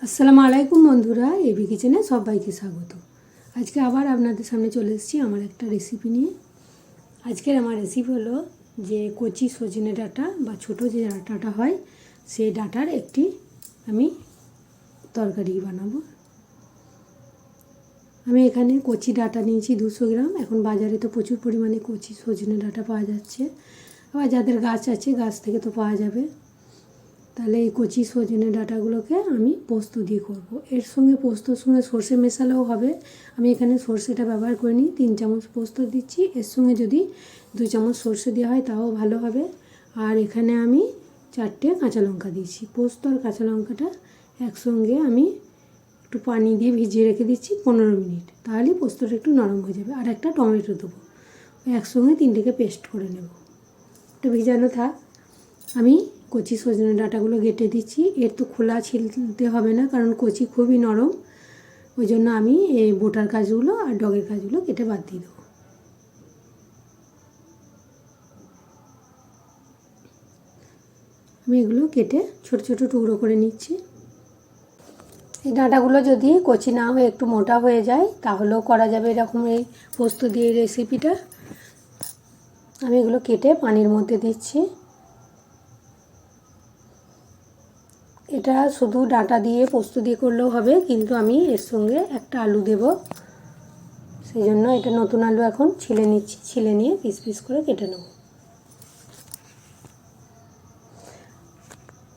আসসালামু আলাইকুম বন্ধুরা, এবি কিচেনে সবাইকে স্বাগত। আজকে আবার আপনাদের সামনে চলে এসেছি আমার একটা রেসিপি নিয়ে। আজকের আমার রেসিপি হলো যে কচি সজনে ডাঁটা বা ছোটো যে ডাঁটাটা হয় সেই ডাঁটার একটি আমি তরকারি বানাবো। আমি এখানে কচি ডাঁটা নিয়েছি 200 গ্রাম। এখন বাজারে তো প্রচুর পরিমাণে কচি সজনে ডাঁটা পাওয়া যাচ্ছে, আবার যাদের গাছ আছে গাছ থেকে তো পাওয়া যাবে। তাহলে এই কচি সজনে ডাঁটাগুলোকে আমি পোস্ত দিয়ে করব। এর সঙ্গে পোস্তর সঙ্গে সর্ষে মেশালেও হবে। আমি এখানে সর্ষেটা ব্যবহার করিনি, 3 চামচ পোস্ত দিচ্ছি। এর সঙ্গে যদি 2 চামচ সর্ষে দেওয়া হয় তাও ভালো হবে। আর এখানে আমি 4টে কাঁচা লঙ্কা দিয়েছি। পোস্ত আর কাঁচা লঙ্কাটা একসঙ্গে আমি একটু পানি দিয়ে ভিজিয়ে রেখে দিচ্ছি 15 মিনিট, তাহলেই পোস্তটা একটু নরম হয়ে যাবে। আর একটা টমেটো দেবো, একসঙ্গে 3টেকে পেস্ট করে নেব। এটা ভিজানো থাক। আমি কচি সজনে ডাঁটাগুলো কেটে দিচ্ছি। এর তো খোলা ছিলতে হবে না, কারণ কচি খুবই নরম। ওই জন্য আমি এই বোটার কাজগুলো আর ডগের কাজগুলো কেটে বাদ দিয়ে দেবো। আমি এগুলো কেটে ছোট ছোট টুকরো করে নিচ্ছি। এই ডাঁটাগুলো যদি কচি না হয়ে একটু মোটা হয়ে যায় তাহলেও করা যাবে এরকম এই পোস্ত দিয়ে রেসিপিটা। আমি এগুলো কেটে পানির মধ্যে দিচ্ছি। এটা শুধু ডাঁটা দিয়ে পোস্ত দিয়ে করলেও হবে, কিন্তু আমি এর সঙ্গে একটা আলু দেব, সেই জন্য এটা নতুন আলু এখন ছিলে নিচ্ছি। ছিলে নিয়ে পিস পিস করে কেটে নেব।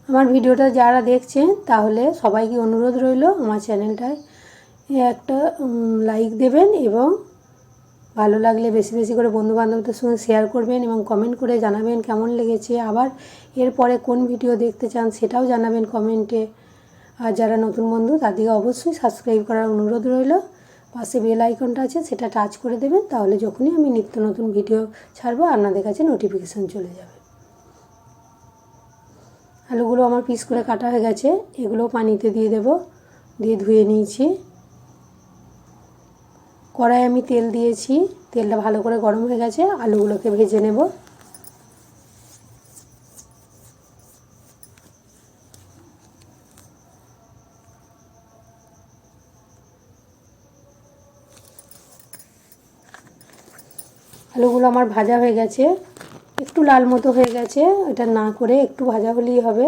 আমার ভিডিওটা যারা দেখছেন তাহলে সবাইকে অনুরোধ রইল আমার চ্যানেলটায় একটা লাইক দেবেন, এবং ভালো লাগলে বেশি বেশি করে বন্ধুবান্ধবদের সঙ্গে শেয়ার করবেন, এবং কমেন্ট করে জানাবেন কেমন লেগেছে। আবার এরপরে কোন ভিডিও দেখতে চান সেটাও জানাবেন কমেন্টে। আর যারা নতুন বন্ধু তাদেরকে অবশ্যই সাবস্ক্রাইব করার অনুরোধ রইল। পাশে বেল আইকনটা আছে, সেটা টাচ করে দেবেন, তাহলে যখনই আমি নিত্য নতুন ভিডিও ছাড়বো আপনাদের কাছে নোটিফিকেশান চলে যাবে। আলুগুলো আমার পিস করে কাটা হয়ে গেছে, এগুলো পানিতে দিয়ে দেব, দিয়ে ধুয়ে নিয়েছি। কড়াই আমি তেল দিয়েছি, তেলটা ভালো করে গরম হয়ে গেছে। আলুগুলোকে ভেজে নেব। আলুগুলো আমার ভাজা হয়ে গেছে, একটু লাল মতো হয়ে গেছে। এটা না করে একটু ভাজা হলেই হবে।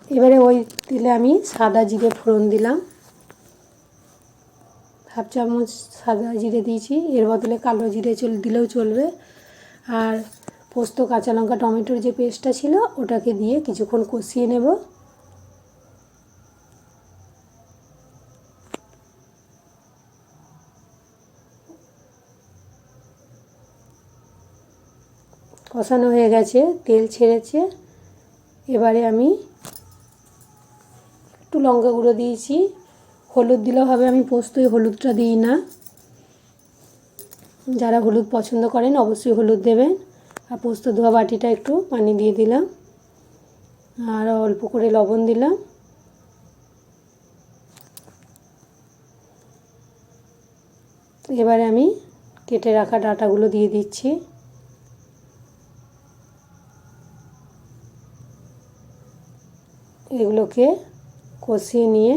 এবারে ওই তেলে আমি সাদা জিরে ফোড়ন দিলাম, হাফ চামচ সাদা জিরে দিয়েছি। এর বদলে কালো জিরে দিলেও চলবে। আর পোস্ত, কাঁচা লঙ্কা, টমেটোর যে পেস্টটা ছিল ওটাকে দিয়ে কিছুক্ষণ কষিয়ে নেব। কষানো হয়ে গেছে, তেল ছেড়েছে। এবারে আমি একটু লঙ্কা গুঁড়ো দিয়েছি, হলুদ দিলেও হবে। আমি পোস্তয় হলুদটা দিই না, যারা হলুদ পছন্দ করেন অবশ্যই হলুদ দেবেন। আর পোস্ত ধোয়া বাটিটা একটু পানি দিয়ে দিলাম, আর অল্প করে লবণ দিলাম। এবারে আমি কেটে রাখা ডাঁটাগুলো দিয়ে দিচ্ছি। এগুলোকে কষিয়ে নিয়ে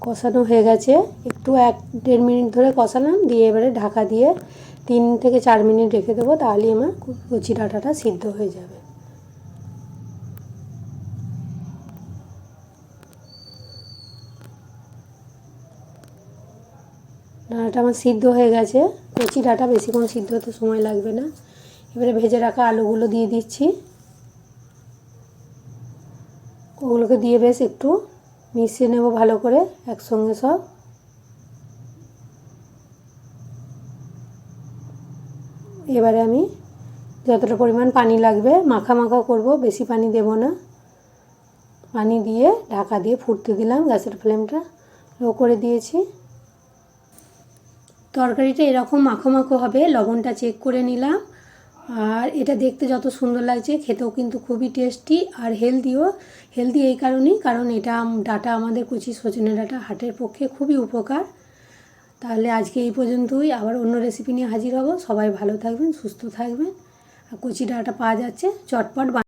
কষানো হয়ে গেছে। একটু 1-1.5 মিনিট ধরে কষালাম, দিয়ে এবারে ঢাকা দিয়ে 3 থেকে 4 মিনিট রেখে দেবো, তাহলেই আমার কচি ডাঁটাটা সিদ্ধ হয়ে যাবে। ডাঁটাটা আমার সিদ্ধ হয়ে গেছে। কচি ডাঁটা বেশিক্ষণ সিদ্ধ হতে সময় লাগবে না। এবারে ভেজে রাখা আলুগুলো দিয়ে দিচ্ছি। ওগুলোকে দিয়ে বেশ একটু মিশিয়ে নেব ভালো করে একসঙ্গে সব। এবারে আমি যতটা পরিমাণ পানি লাগবে মাখা মাখা করব, বেশি পানি দেব না। পানি দিয়ে ঢাকা দিয়ে ফুটতে দিলাম। গ্যাসের ফ্লেমটা লো করে দিয়েছি। তরকারিটা এরকম মাখো মাখো হবে। লবণটা চেক করে নিলাম, আর এটা দেখতে যত সুন্দর লাগছে খেতেও কিন্তু খুবই টেস্টি আর হেলদি এই কারণেই, কারণ এটা ডাঁটা আমাদের কচি সজনে ডাঁটা হার্টের পক্ষে খুবই উপকার। তাহলে আজকে এই পর্যন্তই, আবার অন্য রেসিপি নিয়ে হাজির হব। সবাই ভালো থাকবেন, সুস্থ থাকবেন। আর কচি ডাঁটা পাওয়া যাচ্ছে, চটপট